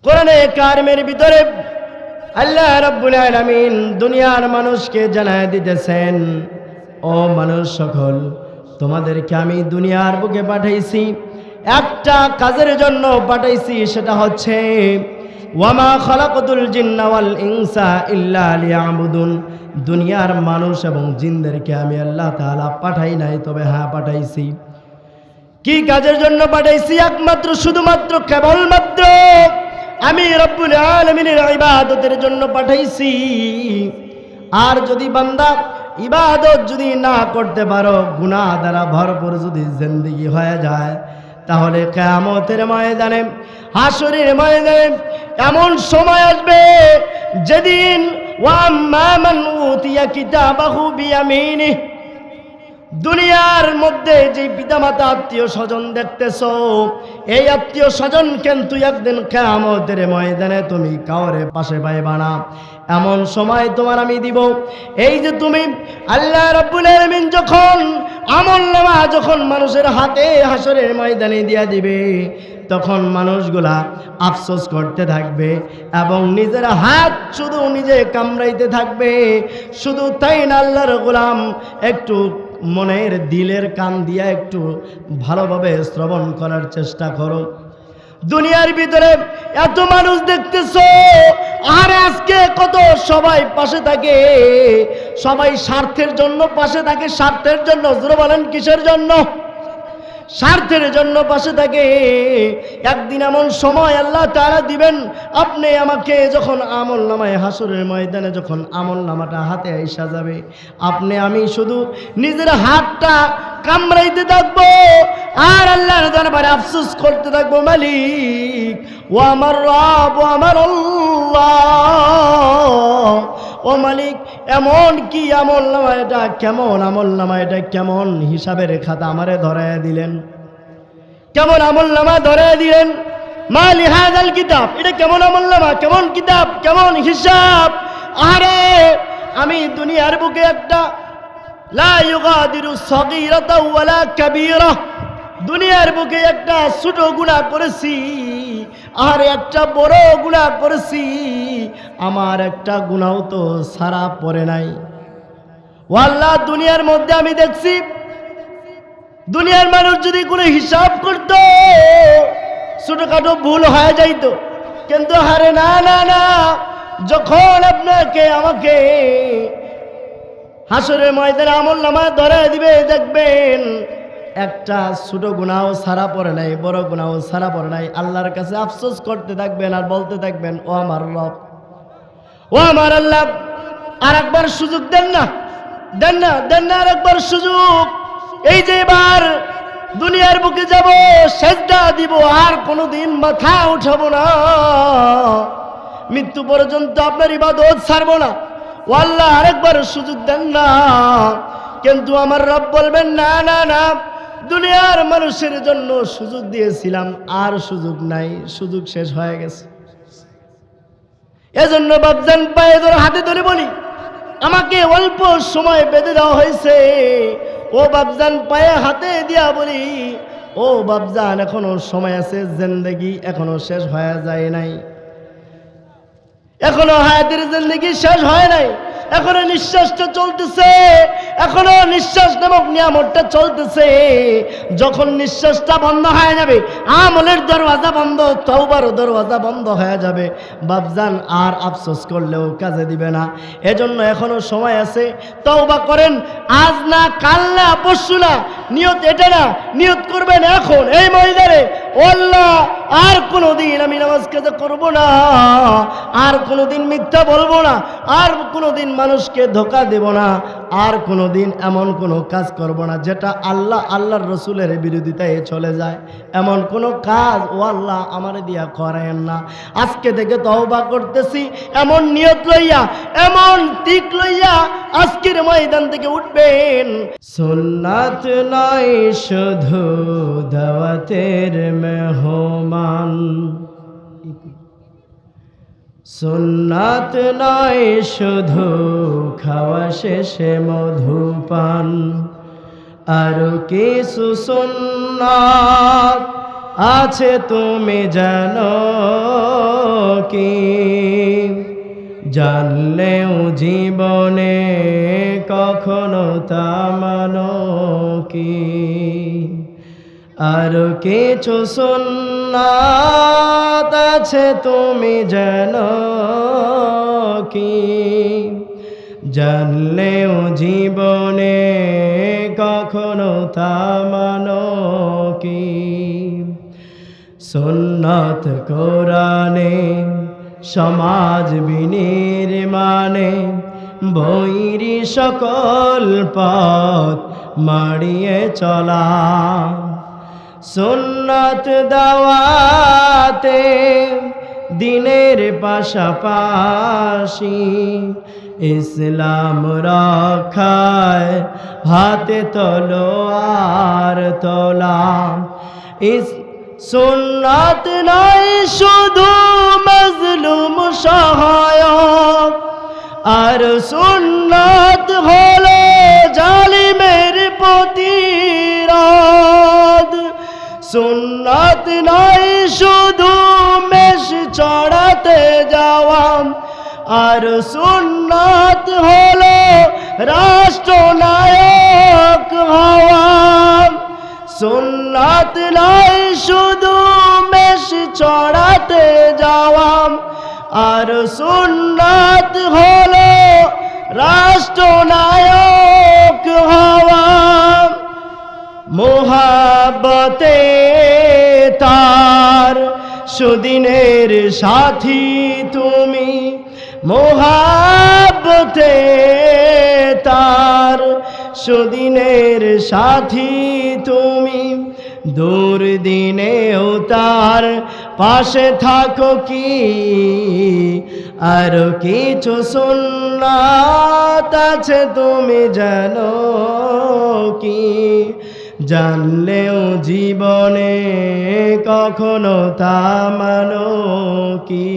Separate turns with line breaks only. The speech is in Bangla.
কোরআনে কারিমের ভিতরে আল্লাহ রাব্বুল আলামিন দুনিয়ার মানুষকে জানায় দিতেছেন, ও মানুষ সকল, তোমাদেরকে আমি দুনিয়ার বুকে পাঠাইছি একটা কাজের জন্য পাঠাইছি, সেটা হচ্ছে ওয়ামা খালাকাতুল জিন্না ওয়াল ইনসা ইল্লা লিয়াবুদুন। দুনিয়ার মানুষ এবং জিনদেরকে আমি আল্লাহ তাআলা পাঠাই নাই, তবে হ্যাঁ পাঠাইছি। কি কাজের জন্য পাঠাইছি? একমাত্র শুধুমাত্র কেবলমাত্র আমি রব্বুল আলামিনের ইবাদতের জন্য পাঠাইছি। আর যদি বান্দা ইবাদত যদি না করতে পারো, গুনাহ দ্বারা ভরপুর যদি জিন্দেগি হয়ে যায়, তাহলে কিয়ামতের ময়দানে, হাসরের ময়দানে এমন সময় আসবে যেদিন ওয়াম্মা মান উতিয়া কিতাবাহু বিয়ামিনিহি, দুনিয়ার মধ্যে যে পিতামাতা আত্মীয় স্বজন দেখতেছো, এই আত্মীয় স্বজন কিন্তু একদিন কিয়ামতের ময়দানে তুমি কাউরে পাশে পাইবা না। এমন সময় তোমার আমি দিব, এই যে তুমি আল্লাহ রাব্বুল আলামিন যখন আমলনামা যখন মানুষের হাতে হাসরের ময়দানে দিয়া দিবে, তখন মানুষগুলা আফসোস করতে থাকবে এবং নিজের হাত শুধু নিজে কামড়াইতে থাকবে। শুধু তাই না, আল্লাহর গোলাম, একটু মনের দিলের কান দিয়া একটু ভালোভাবে শ্রবণ করার চেষ্টা করো। দুনিয়ার ভিতরে এত মানুষ দেখতেছো, আর আজকে কত সবাই পাশে থাকে, সবাই স্বার্থের জন্য পাশে থাকে। স্বার্থের জন্য, জোরে বলেন কিসের জন্য? স্বার্থের জন্য পাশে থাকে। একদিন এমন সময় আল্লাহ তাআলা দিবেন, আপনি আমাকে যখন আমলনামায় হাসরের ময়দানে যখন আমলনামাটা হাতে আইসা যাবে, আপনি আমি শুধু নিজের হাতটা কামড়াইতে থাকবো আর আল্লাহর দরবারে আফসোস করতে থাকবো, মালিক ও আমার রব, ও আমার আল্লাহ, ও মালিক, এমন কি আমলনামা এটা, কেমন আমলনামা এটা, কেমন হিসাবের খাতা আমারে ধরাইয়া দিলেন, কেমন আমলনামা ধরাইয়া দিলেন। মালি হাযাল কিতাব, এটা কেমন আমলনামা, কেমন কিতাব, কেমন হিসাব। আরে আমি দুনিয়ার বুকে একটা লা ইউগাদিরু সগীরাতা ওয়ালা কাবীরা, দুনিয়ার বুকে একটা ছোট গুনাহ করেছি আর একটা বড় গুনাহ করেছি, আমার একটা গুনাহ তো সারা পড়ে নাই। ও আল্লাহ, দুনিয়ার মধ্যে আমি দেখছি দুনিয়ার মানুষ যদি কোনো হিসাব করত, ছোটখাটো ভুল হয়ে যাইতো, কিন্তু হারে না না না, যখন আপনাকে আমাকে হাসরের ময়দানে আমলনামা ধরায় দিবে, দেখবেন একটা ছোট গুনাহ সারা পড়ে নাই, বড় গুনাহ সারা পড়ে নাই। আল্লাহর কাছে আফসোস করতে থাকবেন আর বলতে থাকবেন, ও আমার রব, ও আমার আল্লাহ, আর একবার সুযোগ দেন না, দেন না, দেন না আর একবার সুযোগ। এই যে এবার দুনিয়ার বুকে যাব, সেজদা দিব, আর কোনোদিন মাথা উঠাবো না, মৃত্যু পর্যন্ত আপনার ইবাদত ছাড়বো না। ও আল্লাহ, আরেকবার সুযোগ দেন না। কিন্তু আমার রব বলবেন, না না না, দুনিয়ার মানুষের জন্য সুযোগ দিয়েছিলাম, আর সুযোগ নাই, সুযোগ শেষ হয়ে গেছে। এজন্য বাপজান পায়ে ধরে হাতে ধরে বলি, আমাকে অল্প সময় বেঁধে দেওয়া হয়েছে। ও বাপজান পায়ে হাতে দিয়া বলি, ও বাপজান, এখনো সময় আছে, জিন্দেগি এখনো শেষ হয়ে যায় নাই, এখনো হায়াতের জিন্দেগি শেষ হয় নাই, এখনো নিঃশ্বাসটা চলতেছে, এখনো নিঃশ্বাস নামক নিয়ামতটা চলতেছে। যখন নিঃশ্বাসটা বন্ধ হয়ে যাবে, আমলের দরওয়াজা বন্ধ, তওবার দরওয়াজা বন্ধ হয়ে যাবে, বাপজান আর আফসোস করলেও কাজে দিবে না। এজন্য এখনো সময় আছে, তওবা করেন। আজ না, কাল না, পরশু না, নিয়ত এটা না, নিয়ত করবেন এখন এই ময়দানে, আল্লাহ আর কোনোদিন আমি নামাজ কাজা করব না, আর কোনোদিন মিথ্যা বলবো না, আর কোনোদিন মানুষকে ধোঁকা দেব না, আর কোনোদিন এমন কোনো কাজ করব না যেটা আল্লাহ আল্লাহর রসুলের বিরোধিতায় চলে যায়। এমন কোনো কাজ ও আল্লাহ আমারে দিয়া করেন না। আজকে থেকে তওবা করতেছি, এমন নিয়ত লইয়া, এমন দিক লইয়া আজকের ময়দান থেকে উঠবেন। সুন্নাত নয় শুধু দাওয়াতের মেহমান, সুন্নাত নয় শুধু খাওয়া শেষে মধুপান, আরো কিছু সুন্নাত আছে তুমি জানো, কি জানলেও জীবনে কখনো তা মানো কি আর কিছু সুন্নাত আছে তুমি জানো কি জানলেও জীবনে কখনো তা মানো কি সুন্নাত কোরআনে সমাজ বিনির্মাণে বৈরী সকল পথ মাড়িয়ে চলা সুন্নাত দাওয়াতে দিনের পাশাপাশি ইসলাম রক্ষায় হাতে তলোয়ার তোলা সুন্নাত নয় শুধু মজলুম সহায়ক আর সুন্নাত হলো জালিমের প্রতিরোধ সুন্নাত নয় শুধু মেষ চড়াতে যাওয়া আর সুন্নাত হলো রাষ্ট্রনায়ক হওয়া সুন্নাত নয় শুধু মেষ চড়াতে যাওয়া আর সুন্নাত হলো রাষ্ট্রনায়ক হওয়া মোহাব্বতে তার সুদিনের সাথী তুমি মোহাব্বতে তার সুদিনের সাথী তুমি দুর্দিনেও তার পাশে থাকো কি আর কিছু সুন্নাত আছে তুমি জানো কি জানলেও জীবনে কখনো তা মানো কি